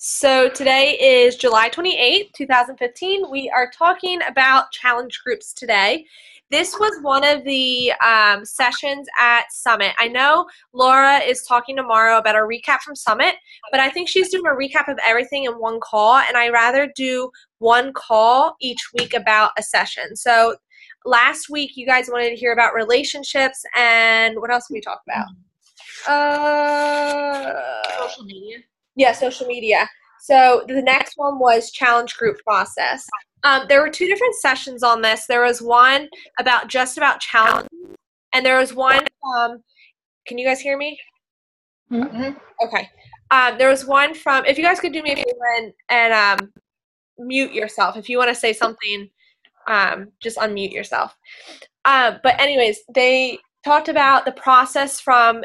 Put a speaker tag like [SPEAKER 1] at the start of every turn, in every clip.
[SPEAKER 1] So today is July 28th, 2015. We are talking about challenge groups today. This was one of the sessions at Summit. I know Laura is talking tomorrow about a recap from Summit, but I think she's doing a recap of everything in one call, and I rather do one call each week about a session. So last week you guys wanted to hear about relationships, and what else did we talk about?
[SPEAKER 2] Social media.
[SPEAKER 1] Yeah, social media. So the next one was challenge group process. There were two different sessions on this. There was one about just about challenge, and there was one. Can you guys hear me?
[SPEAKER 2] Mm-hmm.
[SPEAKER 1] Okay. There was one from. If you guys could do me a favor and mute yourself. If you want to say something, just unmute yourself. But anyways, they talked about the process from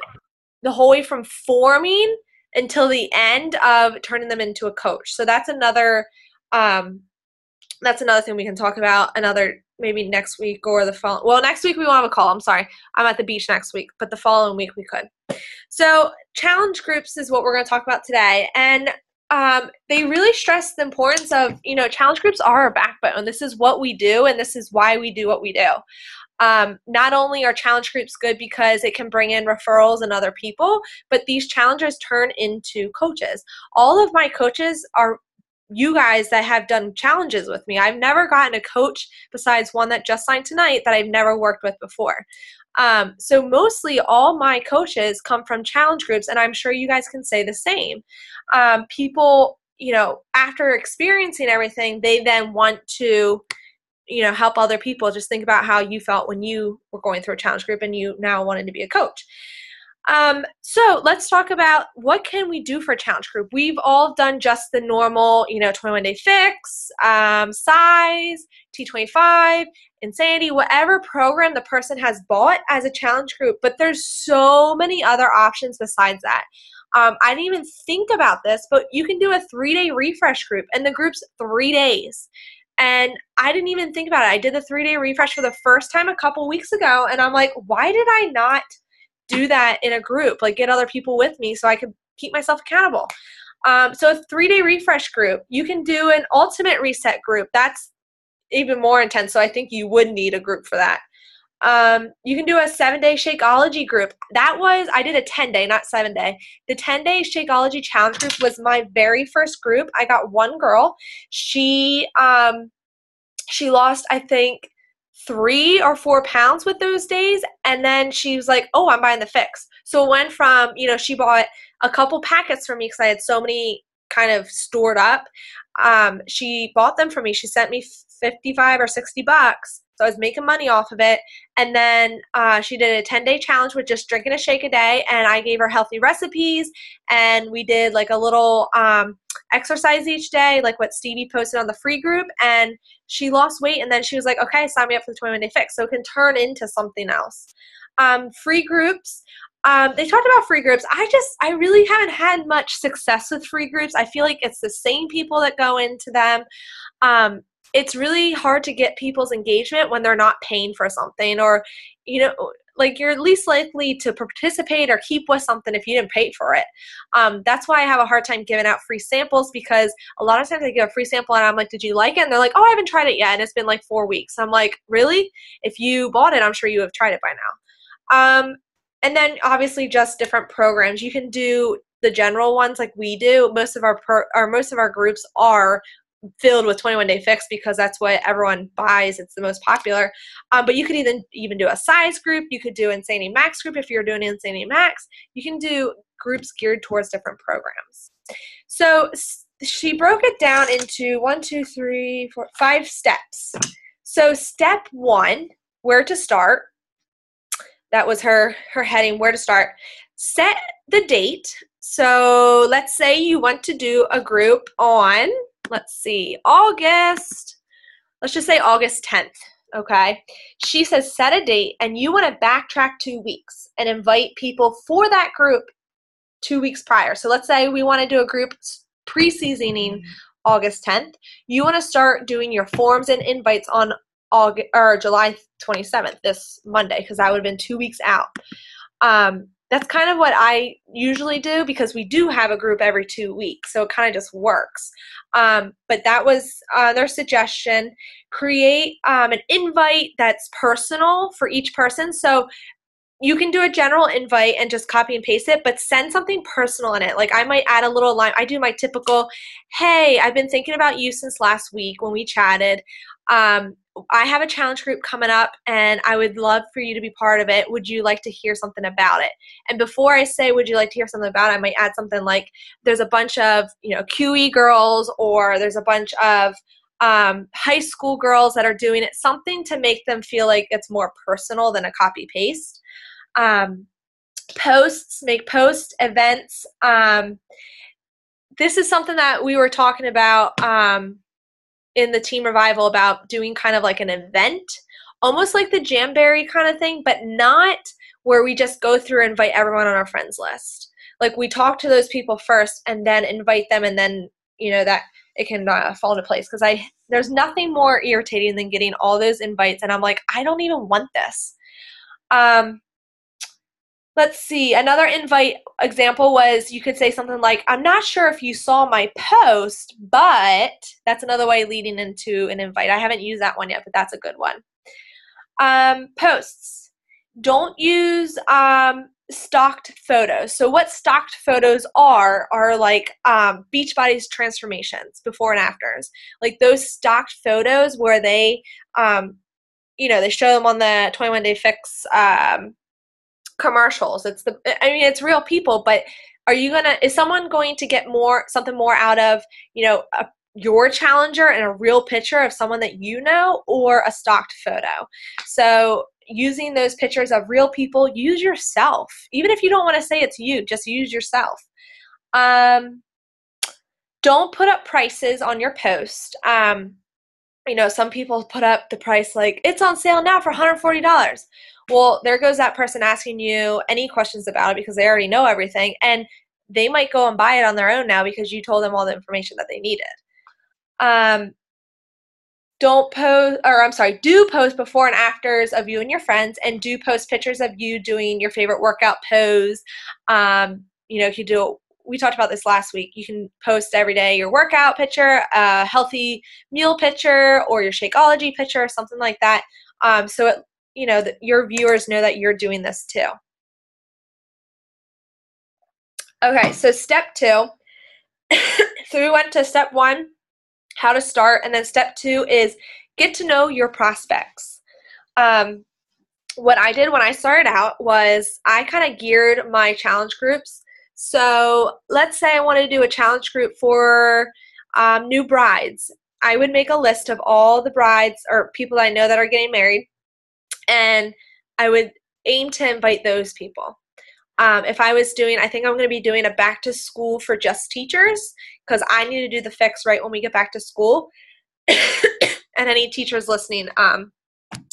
[SPEAKER 1] the whole way from forming until the end of turning them into a coach. So that's another thing we can talk about another maybe next week or the following. Well, next week we won't have a call. I'm sorry. I'm at the beach next week, but the following week we could. So challenge groups is what we're going to talk about today. And they really stress the importance of, challenge groups are our backbone. This is what we do, and this is why we do what we do. Not only are challenge groups good because it can bring in referrals and other people, but these challenges turn into coaches. All of my coaches are you guys that have done challenges with me. I've never gotten a coach besides one that just signed tonight that I've never worked with before. So mostly all my coaches come from challenge groups, and I'm sure you guys can say the same. People, after experiencing everything, they then want to help other people. Just think about how you felt when you were going through a challenge group and you now wanted to be a coach. So let's talk about what can we do for a challenge group. We've all done just the normal, 21-day fix, size, T25, Insanity, whatever program the person has bought as a challenge group. But there's so many other options besides that. I didn't even think about this, but you can do a 3-day refresh group, and the group's 3 days. And I didn't even think about it. I did the 3-day refresh for the first time a couple weeks ago, and I'm like, why did I not do that in a group? Like, get other people with me so I could keep myself accountable. So a 3-day refresh group. You can do an ultimate reset group. That's even more intense, so I think you would need a group for that. You can do a 7-day Shakeology group. I did a 10-day, not 7-day. The 10-day Shakeology challenge group was my very first group. I got one girl. She lost, I think, 3 or 4 pounds with those days, and then she was like, oh, I'm buying the fix. So it went from, she bought a couple packets for me because I had so many kind of stored up. She bought them for me. She sent me 55 or 60 bucks. So I was making money off of it. And then she did a 10-day challenge with just drinking a shake a day, and I gave her healthy recipes, and we did like a little exercise each day, like what Stevie posted on the free group, and she lost weight, and then she was like, okay, sign me up for the 21-day fix. So it can turn into something else. Free groups. They talked about free groups. I really haven't had much success with free groups. I feel like it's the same people that go into them. It's really hard to get people's engagement when they're not paying for something, or, like, you're least likely to participate or keep with something if you didn't pay for it. That's why I have a hard time giving out free samples, because a lot of times I give a free sample and I'm like, did you like it? And they're like, oh, I haven't tried it yet, and it's been like 4 weeks. I'm like, really? If you bought it, I'm sure you have tried it by now. And then obviously just different programs. You can do the general ones like we do. Most of our groups are filled with 21-day fix because that's what everyone buys. It's the most popular. But you could even do a size group. You could do Insanity Max group if you're doing Insanity Max. You can do groups geared towards different programs. So she broke it down into 5 steps. So step 1, where to start. That was her heading, where to start. Set the date. So let's say you want to do a group on, let's see, let's just say August 10th, okay? She says set a date, and you want to backtrack 2 weeks and invite people for that group 2 weeks prior. So let's say we want to do a group pre-seasoning August 10th. You want to start doing your forms and invites on July 27th, this Monday, because that would have been 2 weeks out. that's kind of what I usually do because we do have a group every 2 weeks, so it kind of just works. But that was their suggestion. Create an invite that's personal for each person. So you can do a general invite and just copy and paste it, but send something personal in it. Like I might add a little line. I do my typical, hey, I've been thinking about you since last week when we chatted. I have a challenge group coming up and I would love for you to be part of it. Would you like to hear something about it? And before I say, would you like to hear something about it, I might add something like there's a bunch of, QE girls, or there's a bunch of high school girls that are doing it, something to make them feel like it's more personal than a copy paste. Posts, make post events. This is something that we were talking about in the Team Revival about doing kind of like an event, almost like the Jamberry kind of thing, but not where we just go through and invite everyone on our friends list. Like we talk to those people first and then invite them, and then, that it can fall into place. Because there's nothing more irritating than getting all those invites and I'm like, I don't even want this. Let's see. Another invite example was you could say something like, I'm not sure if you saw my post, but that's another way leading into an invite. I haven't used that one yet, but that's a good one. Posts. Don't use stocked photos. So what stocked photos are like Beachbody's transformations, before and afters. Like those stocked photos where they, they show them on the 21 Day Fix commercials. It's real people, but is someone going to get something more out of, your challenger and a real picture of someone that or a stocked photo? So using those pictures of real people, use yourself. Even if you don't want to say it's you, just use yourself. Don't put up prices on your post. Some people put up the price like, it's on sale now for $140. Well, there goes that person asking you any questions about it because they already know everything, and they might go and buy it on their own now because you told them all the information that they needed. Do post before and afters of you and your friends, and do post pictures of you doing your favorite workout pose. If you do, we talked about this last week, you can post every day your workout picture, a healthy meal picture, or your Shakeology picture, or something like that. So it, that your viewers know that you're doing this too. Okay, so step 2. So we went to step 1, how to start, and then step 2 is get to know your prospects. What I did when I started out was I kind of geared my challenge groups. So let's say I want to do a challenge group for new brides. I would make a list of all the brides or people that I know that are getting married, and I would aim to invite those people. If I was doing, I think I'm going to be doing a back to school for just teachers, because I need to do the fix right when we get back to school. And any teachers listening,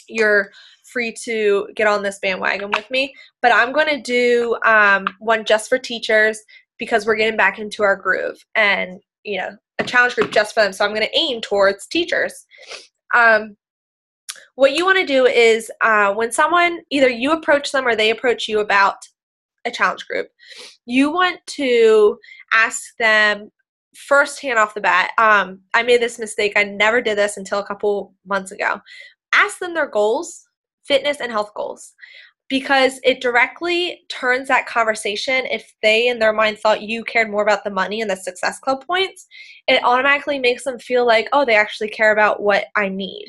[SPEAKER 1] you're free to get on this bandwagon with me. But I'm going to do one just for teachers because we're getting back into our groove, and a challenge group just for them. So I'm going to aim towards teachers. What you want to do is when someone, either you approach them or they approach you about a challenge group, you want to ask them firsthand off the bat. I made this mistake. I never did this until a couple months ago. Ask them their goals, fitness and health goals, because it directly turns that conversation. If they in their mind thought you cared more about the money and the Success Club points, it automatically makes them feel like, oh, they actually care about what I need.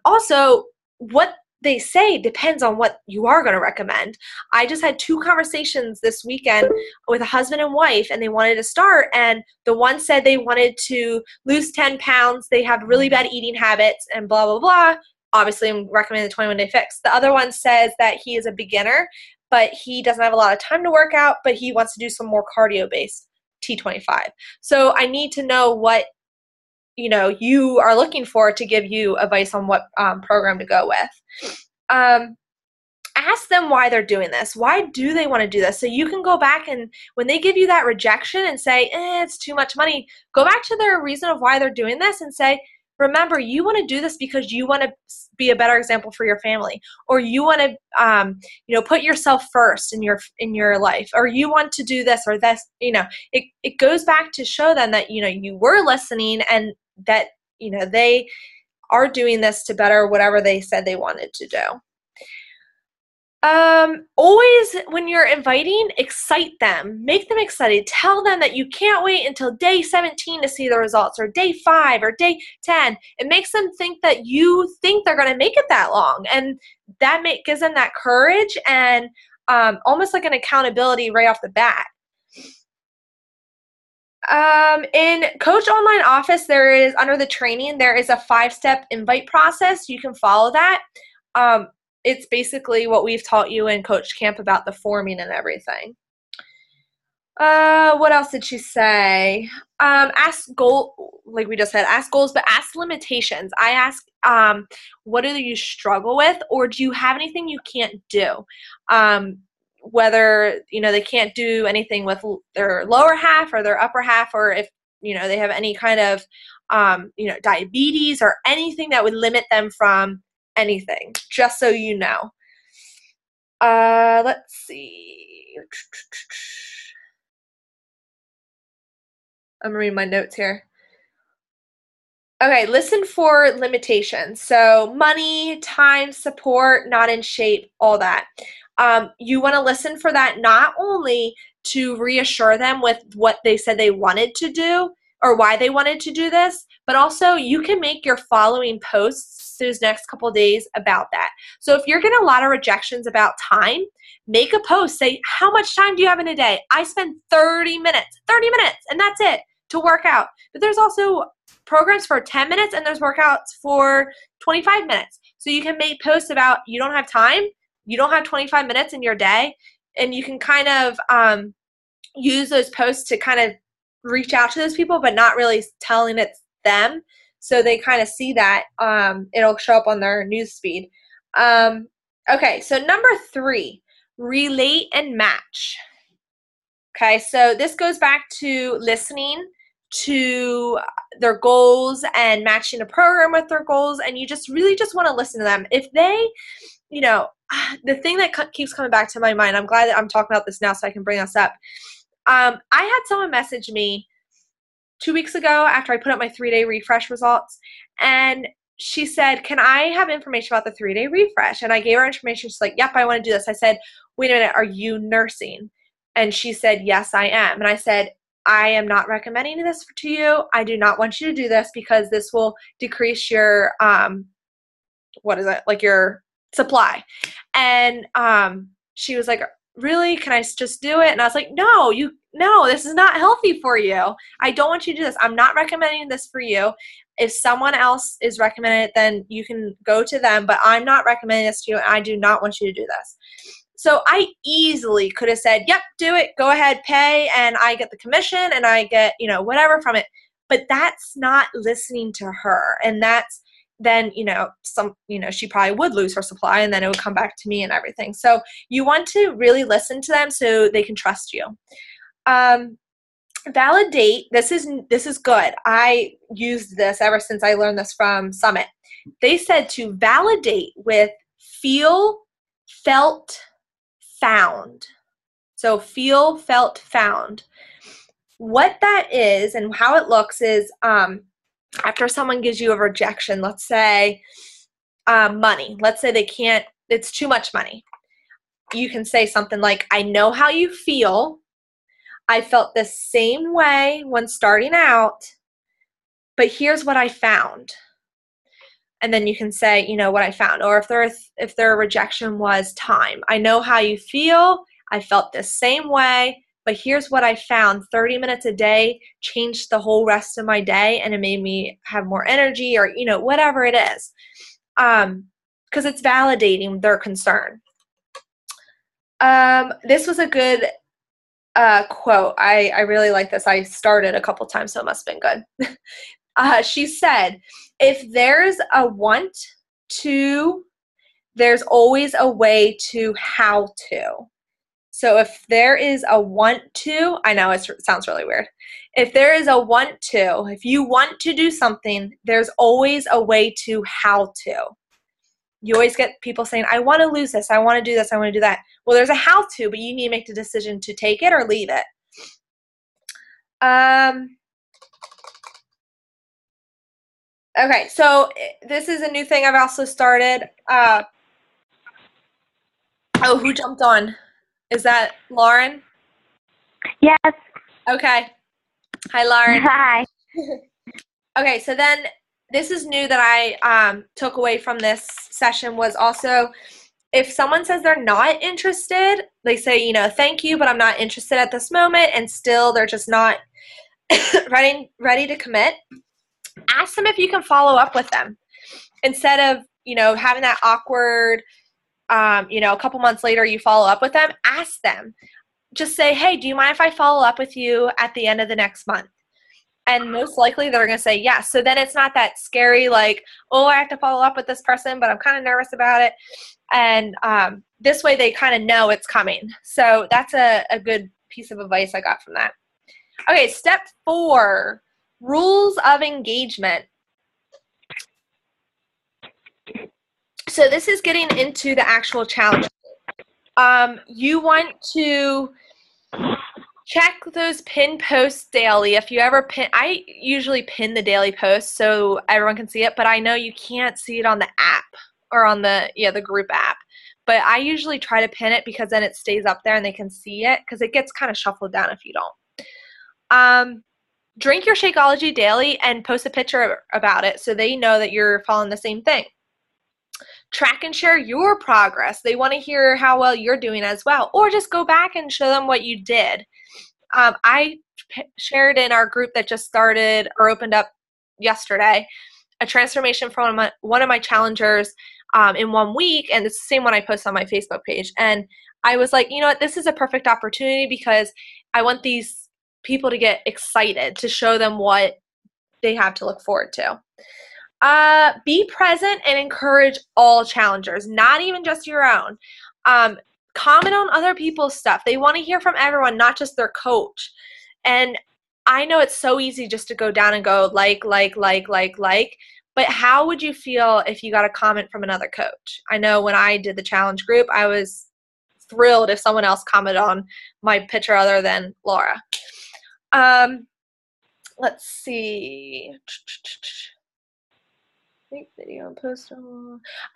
[SPEAKER 1] Also, what they say depends on what you are going to recommend. I just had 2 conversations this weekend with a husband and wife, and they wanted to start, and the one said they wanted to lose 10 pounds. They have really bad eating habits and blah, blah, blah. Obviously, I'm recommending the 21 Day Fix. The other one says that he is a beginner, but he doesn't have a lot of time to work out, but he wants to do some more cardio-based T25. So I need to know what you are looking for to give you advice on what program to go with. Ask them why they're doing this. Why do they want to do this? So you can go back, and when they give you that rejection and say, it's too much money, go back to their reason of why they're doing this and say, remember, you want to do this because you want to be a better example for your family, or you want to, put yourself first in your life, or you want to do this or this. It goes back to show them that, you were listening, and that, they are doing this to better whatever they said they wanted to do. Always when you're inviting, excite them, make them excited, tell them that you can't wait until day 17 to see the results, or day 5 or day 10. It makes them think that you think they're going to make it that long, and that gives them that courage and almost like an accountability right off the bat. In Coach Online Office, under the training, there is a 5-step invite process. You can follow that. It's basically what we've taught you in Coach Camp about the forming and everything. What else did she say? Ask like we just said, ask goals, but ask limitations. I ask, what do you struggle with, or do you have anything you can't do? Whether, they can't do anything with their lower half or their upper half, or if, they have any kind of, diabetes or anything that would limit them from anything, just so you know. Let's see. I'm reading my notes here. Okay, listen for limitations. So money, time, support, not in shape, all that. You want to listen for that, not only to reassure them with what they said they wanted to do or why they wanted to do this, but also you can make your following posts those next couple of days about that. So if you're getting a lot of rejections about time, make a post. Say, how much time do you have in a day? I spend 30 minutes, and that's it to work out. But there's also programs for 10 minutes, and there's workouts for 25 minutes. So you can make posts about you don't have time, you don't have 25 minutes in your day, and you can kind of use those posts to kind of reach out to those people, but not really telling it's them. So they kind of see that. It'll show up on their news feed. Okay, so number 3, relate and match. Okay, so this goes back to listening to their goals and matching a program with their goals, and you just really just want to listen to them. If they, the thing that keeps coming back to my mind, I'm glad that I'm talking about this now so I can bring this up. I had someone message me 2 weeks ago after I put up my 3-day refresh results, and she said, can I have information about the 3-day refresh? And I gave her information. She's like, yep, I want to do this. I said, wait a minute, are you nursing? And she said, yes, I am. And I said, I am not recommending this to you. I do not want you to do this because this will decrease your, your supply. And she was like, really? Can I just do it? And I was like, no, this is not healthy for you. I don't want you to do this. I'm not recommending this for you. If someone else is recommending it, then you can go to them, but I'm not recommending this to you, and I do not want you to do this. So I easily could have said, yep, do it, go ahead, pay, and I get the commission, and I get, whatever from it. But that's not listening to her. And that's then, she probably would lose her supply, and then it would come back to me and everything. So you want to really listen to them so they can trust you. Validate. This is good. I used this ever since I learned this from Summit. They said to validate with feel, felt, found. So feel, felt, found. What that is and how it looks is after someone gives you a rejection, let's say money. Let's say it's too much money. You can say something like, I know how you feel. I felt the same way when starting out, but here's what I found. And then you can say, what I found. Or if their rejection was time. I know how you feel. I felt the same way, but here's what I found. 30 minutes a day changed the whole rest of my day, and it made me have more energy, or, whatever it is. Because it's validating their concern. This was a good quote. I really like this. I started a couple times, so it must have been good. She said, if there's a want to, there's always a way to how to. So if there is a want to, I know it sounds really weird. If there is a want to, if you want to do something, there's always a way to how to. You always get people saying, I want to lose this, I want to do this, I want to do that. Well, there's a how to, but you need to make the decision to take it or leave it. Okay, so this is a new thing I've also started. Oh, who jumped on? Is that Lauren?
[SPEAKER 3] Yes.
[SPEAKER 1] Okay. Hi, Lauren.
[SPEAKER 3] Hi.
[SPEAKER 1] Okay, so then this is new that I took away from this session was also if someone says they're not interested, they say, you know, thank you, but I'm not interested at this moment, and still they're just not ready to commit. Ask them if you can follow up with them instead of, you know, having that awkward, you know, a couple months later you follow up with them. Ask them. Just say, hey, do you mind if I follow up with you at the end of the next month? And most likely they're going to say yes. So then it's not that scary, like, oh, I have to follow up with this person, but I'm kind of nervous about it. And this way they kind of know it's coming. So that's a good piece of advice I got from that. Okay, step 4, rules of engagement. So this is getting into the actual challenge. You want to check those pin posts daily. If you ever pin, I usually pin the daily post so everyone can see it, but I know you can't see it on the app or on the group app. But I usually try to pin it because then it stays up there and they can see it because it gets kind of shuffled down if you don't. Drink your Shakeology daily and post a picture about it so they know that you're following the same thing. Track and share your progress. They want to hear how well you're doing as well. Or just go back and show them what you did. I shared in our group that just started or opened up yesterday a transformation from one of my challengers in 1 week, and it's the same one I post on my Facebook page. And I was like, you know what, this is a perfect opportunity because I want these people to get excited to show them what they have to look forward to. Be present and encourage all challengers, not even just your own. Comment on other people's stuff. They want to hear from everyone, not just their coach. And I know it's so easy just to go down and go like, but how would you feel if you got a comment from another coach? I know when I did the challenge group, I was thrilled if someone else commented on my picture other than Laura. Let's see. Make video and post.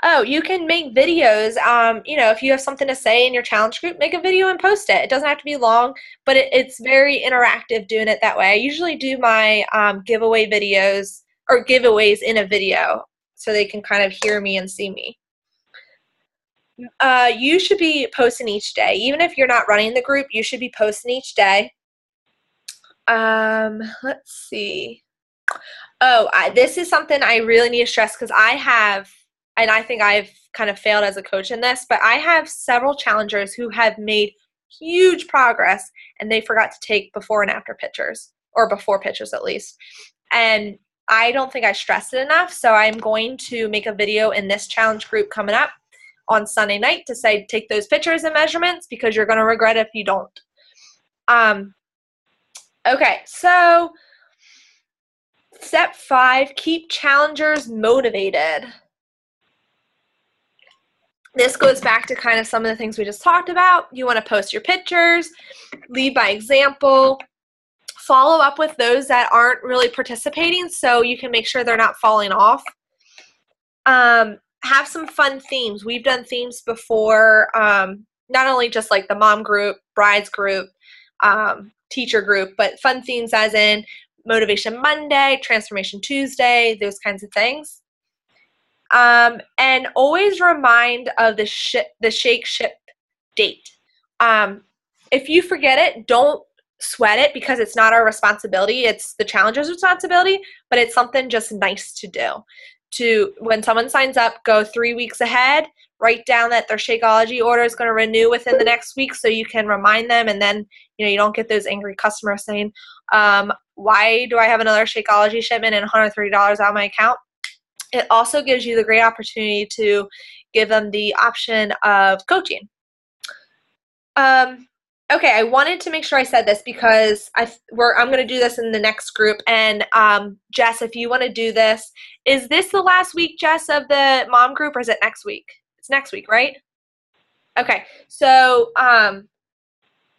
[SPEAKER 1] Oh, you can make videos. You know, if you have something to say in your challenge group, make a video and post it. It doesn't have to be long, but it's very interactive doing it that way. I usually do my giveaway videos or giveaways in a video so they can kind of hear me and see me. You should be posting each day. Even if you're not running the group, you should be posting each day. Let's see. Oh, this is something I really need to stress because I have, and I think I've kind of failed as a coach in this, but I have several challengers who have made huge progress and they forgot to take before and after pictures, or before pictures at least. And I don't think I stressed it enough, so I'm going to make a video in this challenge group coming up on Sunday night to say take those pictures and measurements because you're going to regret it if you don't. Okay, so step 5, keep challengers motivated. This goes back to kind of some of the things we just talked about. You want to post your pictures, lead by example, follow up with those that aren't really participating so you can make sure they're not falling off. Have some fun themes. We've done themes before, not only just like the mom group, brides group, teacher group, but fun themes as in Motivation Monday, Transformation Tuesday, those kinds of things. And always remind of the shake ship date. If you forget it, don't sweat it because it's not our responsibility. It's the challenger's responsibility, but it's something just nice to do. When someone signs up, go 3 weeks ahead, write down that their Shakeology order is going to renew within the next week so you can remind them, and then you don't get those angry customers saying, why do I have another Shakeology shipment and $130 out of my account? It also gives you the great opportunity to give them the option of coaching. Okay, I wanted to make sure I said this because I'm going to do this in the next group. And Jess, if you want to do this, is this the last week, Jess, of the mom group, or is it next week? It's next week, right? Okay, so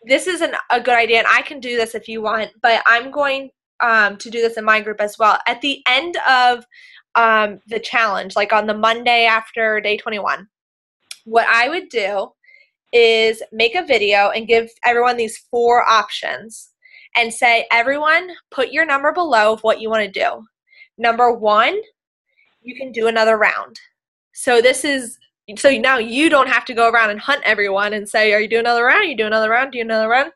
[SPEAKER 1] this is a good idea, and I can do this if you want, but I'm going to do this in my group as well. At the end of the challenge, like on the Monday after day 21, what I would do is make a video and give everyone these 4 options and say, everyone, put your number below of what you want to do. Number 1, you can do another round. So now you don't have to go around and hunt everyone and say, are you doing another round? You do another round? Do another round?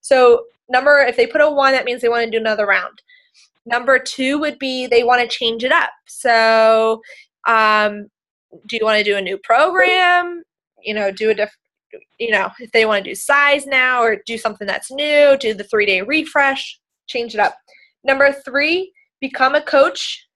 [SPEAKER 1] So if they put a 1, that means they want to do another round. Number 2 would be they want to change it up. So do you want to do a new program? Do a different, if they want to do size now or do something that's new, do the 3-day refresh, change it up. Number 3, become a coach.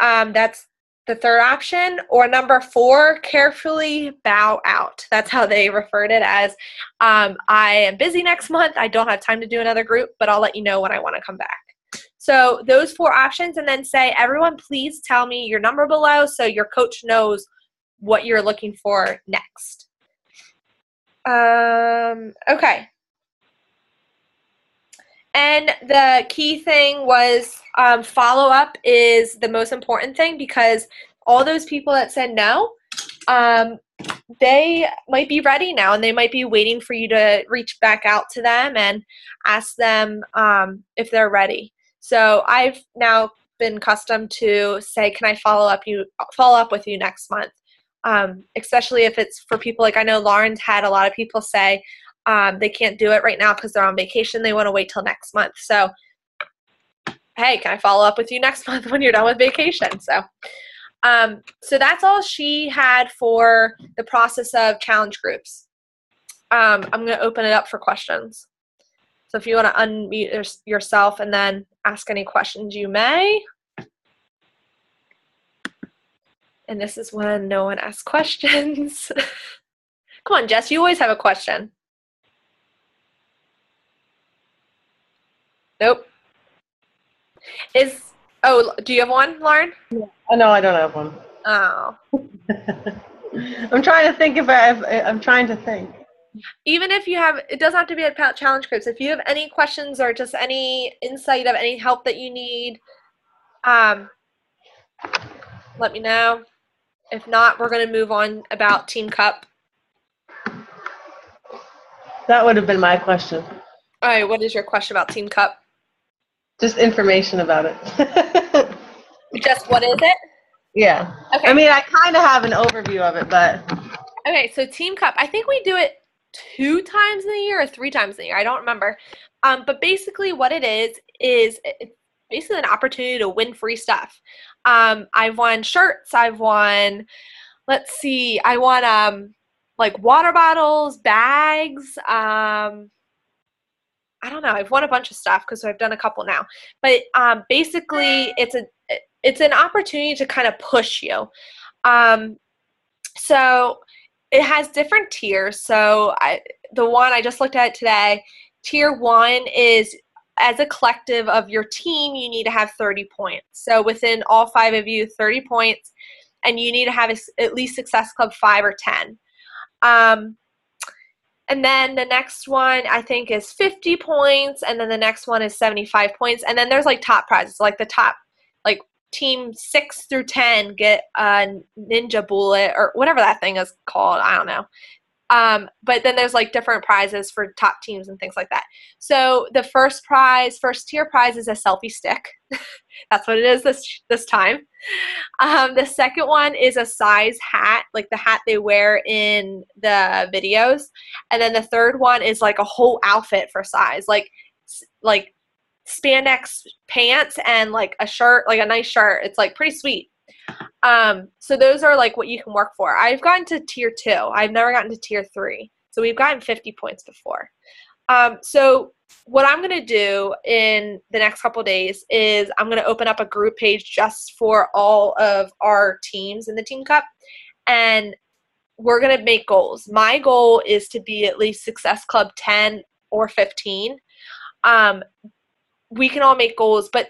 [SPEAKER 1] That's the third option. Or number 4, carefully bow out. That's how they referred it as. I am busy next month. I don't have time to do another group, but I'll let you know when I want to come back. So those 4 options, and then say, everyone, please tell me your number below so your coach knows what you're looking for next. Okay. And the key thing was follow-up is the most important thing, because all those people that said no, they might be ready now, and they might be waiting for you to reach back out to them and ask them if they're ready. So I've now been accustomed to say, can I follow up with you next month? Especially if it's for people, like I know Lauren's had a lot of people say they can't do it right now because they're on vacation. They want to wait till next month. So, hey, can I follow up with you next month when you're done with vacation? So that's all she had for the process of challenge groups. I'm going to open it up for questions. So if you want to unmute yourself and then ask any questions, you may. And this is when no one asks questions. Come on, Jess, you always have a question. Nope. Do you have one, Lauren?
[SPEAKER 3] Oh, no, I don't have one.
[SPEAKER 1] Oh.
[SPEAKER 3] I'm trying to think I'm trying to think.
[SPEAKER 1] Even if you have, it doesn't have to be about challenge groups. If you have any questions or just any insight of any help that you need, let me know. If not, we're going to move on about Team Cup.
[SPEAKER 3] That would have been my question.
[SPEAKER 1] All right, what is your question about Team Cup?
[SPEAKER 3] Just information about it.
[SPEAKER 1] Just what is it?
[SPEAKER 3] Yeah.
[SPEAKER 1] Okay.
[SPEAKER 3] I mean, I kind of have an overview of it, but.
[SPEAKER 1] Okay, so Team Cup, I think we do it 2 times in a year or 3 times in a year. I don't remember. But basically what it is it's basically an opportunity to win free stuff. I've won shirts. I've won, I won like water bottles, bags. I don't know. I've won a bunch of stuff because I've done a couple now. But basically, it's an opportunity to kind of push you. So it has different tiers. So the one I just looked at today, tier 1 is, as a collective of your team, you need to have 30 points. So within all 5 of you, 30 points, and you need to have at least Success Club 5 or 10. And then the next one, I think, is 50 points, and then the next one is 75 points. And then there's, like, top prizes. Like, the top, like, team 6 through 10 get a ninja bullet or whatever that thing is called. I don't know. But then there's, like, different prizes for top teams and things like that. So the first tier prize is a selfie stick. That's what it is this time. The second one is a size hat, like the hat they wear in the videos. And then the third one is like a whole outfit for size, like spandex pants and like a shirt, like a nice shirt. It's like pretty sweet. So those are like what you can work for. I've gotten to tier 2. I've never gotten to tier 3. So we've gotten 50 points before. So what I'm going to do in the next couple days is I'm going to open up a group page just for all of our teams in the Team Cup. And we're going to make goals. My goal is to be at least Success Club 10 or 15. We can all make goals, but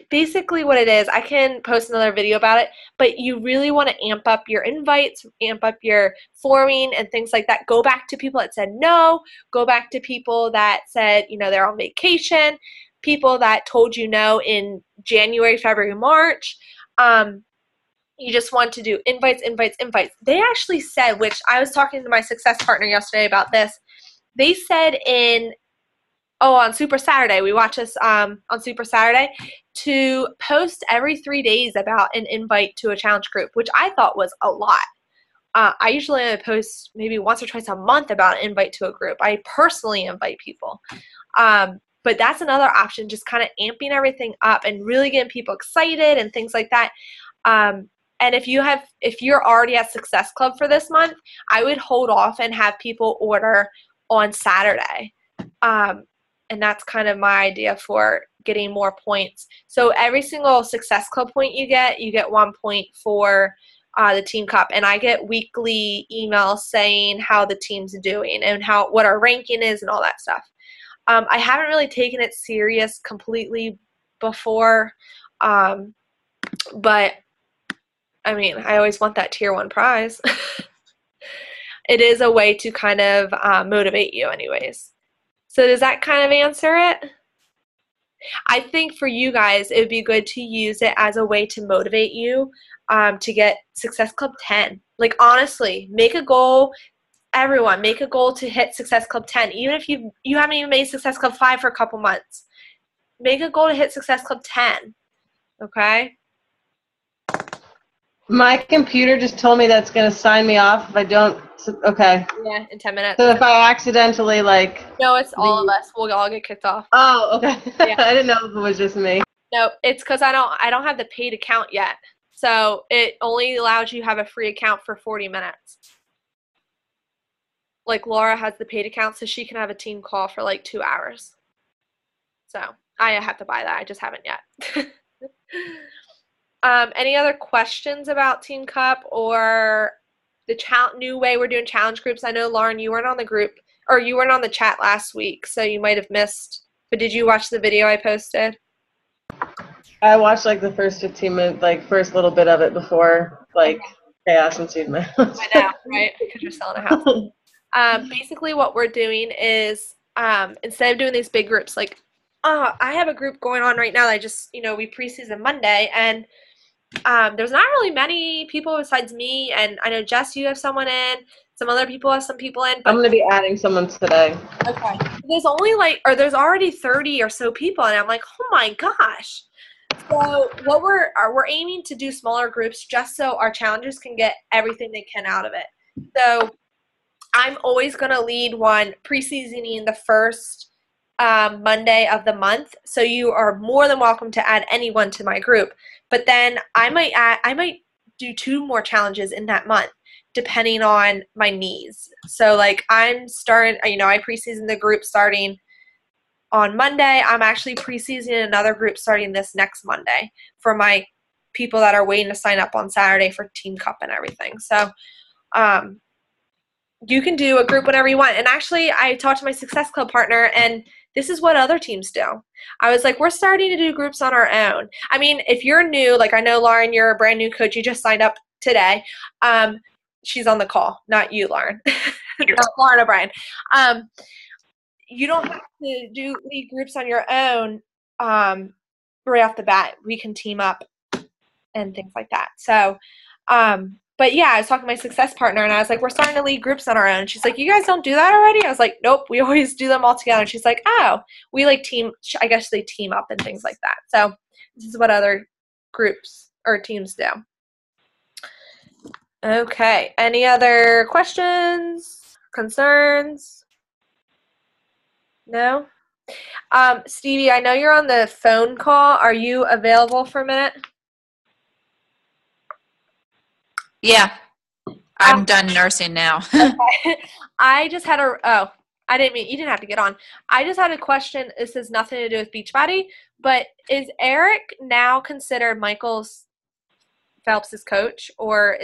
[SPEAKER 1] basically what it is, I can post another video about it, but you really want to amp up your invites, amp up your forming and things like that. Go back to people that said no, go back to people that said, you know, they're on vacation, people that told you no in January, February, March. You just want to do invites, invites, invites. They actually said, which I was talking to my success partner yesterday about this, they said on Super Saturday, we watch this on Super Saturday, to post every 3 days about an invite to a challenge group, which I thought was a lot. I usually post maybe once or twice a month about an invite to a group. I personally invite people. But that's another option, just kind of amping everything up and really getting people excited and things like that. And if you're already at Success Club for this month, I would hold off and have people order on Saturday. And that's kind of my idea for getting more points. So every single Success Club point you get 1 point for the Team Cup. And I get weekly emails saying how the team's doing and what our ranking is and all that stuff. I haven't really taken it serious completely before, but I mean, I always want that tier 1 prize. It is a way to kind of motivate you anyways. So does that kind of answer it? I think for you guys, it would be good to use it as a way to motivate you to get Success Club 10. Like, honestly, make a goal. Everyone, make a goal to hit Success Club 10. Even if you haven't even made Success Club 5 for a couple months. Make a goal to hit Success Club 10. Okay?
[SPEAKER 3] My computer just told me that's going to sign me off if I don't. Okay.
[SPEAKER 1] Yeah, in 10 minutes.
[SPEAKER 3] So if I accidentally, like.
[SPEAKER 1] No, it's all of us. We'll all get kicked off.
[SPEAKER 3] Oh, okay.
[SPEAKER 1] Yeah.
[SPEAKER 3] I didn't know if it was just me.
[SPEAKER 1] No, it's because I don't have the paid account yet. So it only allows you to have a free account for 40 minutes. Like, Laura has the paid account, so she can have a team call for like 2 hours. So I have to buy that. I just haven't yet. Any other questions about Team Cup or the new way we're doing challenge groups? I know, Lauren, you weren't on the group, or you weren't on the chat last week, so you might have missed. But did you watch the video I posted?
[SPEAKER 3] I watched like the first 15 minutes, like first little bit of it before like chaos ensued in my house.
[SPEAKER 1] I know, right? Because you're selling a house. Basically, what we're doing is instead of doing these big groups, like I have a group going on right now that I just, we preseason Monday, and there's not really many people besides me, and I know, Jess, you have someone in, some other people have some people in. But
[SPEAKER 3] I'm going to be adding someone today.
[SPEAKER 1] Okay. There's only there's already 30 or so people, and I'm like, oh my gosh. So what we're aiming to do smaller groups just so our challengers can get everything they can out of it. So I'm always going to lead one preseasoning the first Monday of the month. So you are more than welcome to add anyone to my group. But then I might do 2 more challenges in that month, depending on my needs. So like I'm starting, I preseason the group starting on Monday. I'm actually preseasoning another group starting this next Monday for my people that are waiting to sign up on Saturday for Team Cup and everything. So you can do a group whenever you want. And actually, I talked to my Success Club partner, and this is what other teams do. I was like, we're starting to do groups on our own. I mean, if you're new, like I know, Lauren, you're a brand new coach. You just signed up today. She's on the call, not you, Lauren. Lauren O'Brien. You don't have to lead groups on your own right off the bat. We can team up and things like that. So, but yeah, I was talking to my success partner, and I was like, we're starting to lead groups on our own. She's like, you guys don't do that already? I was like, nope, we always do them all together. And she's like, oh, we like team, I guess they team up and things like that. So this is what other groups or teams do. Okay, any other questions, concerns? No? Stevie, I know you're on the phone call. Are you available for a minute?
[SPEAKER 4] Yeah, I'm done nursing now.
[SPEAKER 1] Okay. I just had I didn't mean, you didn't have to get on. I just had a question. This has nothing to do with Beachbody, but is Eric now considered Michael Phelps' coach, or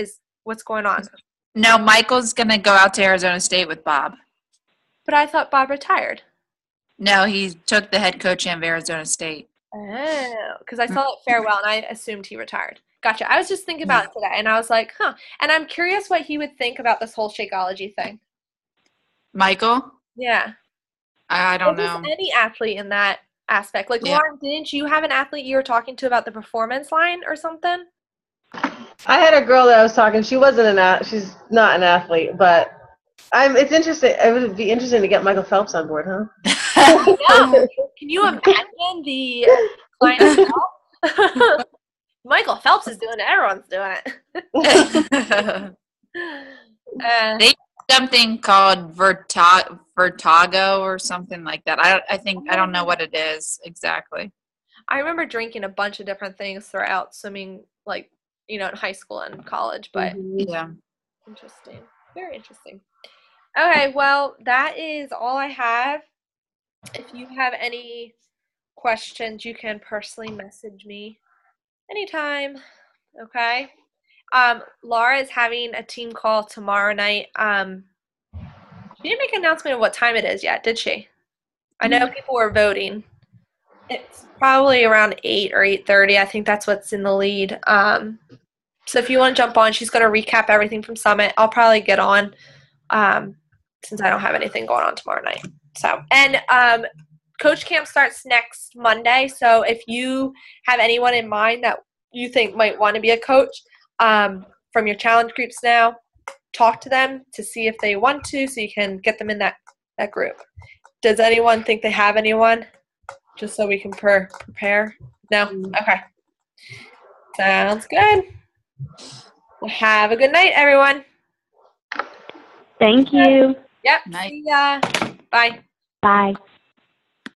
[SPEAKER 1] what's going on?
[SPEAKER 4] No, Michael's going to go out to Arizona State with Bob.
[SPEAKER 1] But I thought Bob retired.
[SPEAKER 4] No, he took the head coach of Arizona State.
[SPEAKER 1] Oh, because I saw that farewell and I assumed he retired. Gotcha. I was just thinking about it today and I was like, huh. And I'm curious what he would think about this whole Shakeology thing.
[SPEAKER 4] Michael?
[SPEAKER 1] Yeah.
[SPEAKER 4] I don't
[SPEAKER 1] Or just
[SPEAKER 4] know.
[SPEAKER 1] any athlete in that aspect. Like,
[SPEAKER 4] Yeah.
[SPEAKER 1] Lauren, didn't you have an athlete you were talking to about the performance line or something?
[SPEAKER 3] I had a girl that I was talking. She wasn't she's not an athlete, but it's interesting. It would be interesting to get Michael Phelps on board, huh?
[SPEAKER 1] Yeah. Can you imagine the clientele? Michael Phelps is doing it. Everyone's doing it.
[SPEAKER 4] They something called Vertago or something like that. I don't know what it is exactly.
[SPEAKER 1] I remember drinking a bunch of different things throughout swimming, like, in high school and college, but
[SPEAKER 4] Yeah.
[SPEAKER 1] interesting. Very interesting. Okay, well, that is all I have. If you have any questions, you can personally message me anytime. Okay. Laura is having a team call tomorrow night. She didn't make an announcement of what time it is yet, did she? I know people were voting. It's probably around 8 or 8:30. I think that's what's in the lead. So if you want to jump on, she's going to recap everything from Summit. I'll probably get on since I don't have anything going on tomorrow night. So, and Coach Camp starts next Monday. So if you have anyone in mind that you think might want to be a coach from your challenge groups now, talk to them to see if they want to so you can get them in that group. Does anyone think they have anyone? Just so we can prepare? No? Okay. Sounds good. Well, have a good night, everyone.
[SPEAKER 5] Thank you.
[SPEAKER 1] Yep.
[SPEAKER 4] Night.
[SPEAKER 1] See ya. Bye.
[SPEAKER 5] Bye.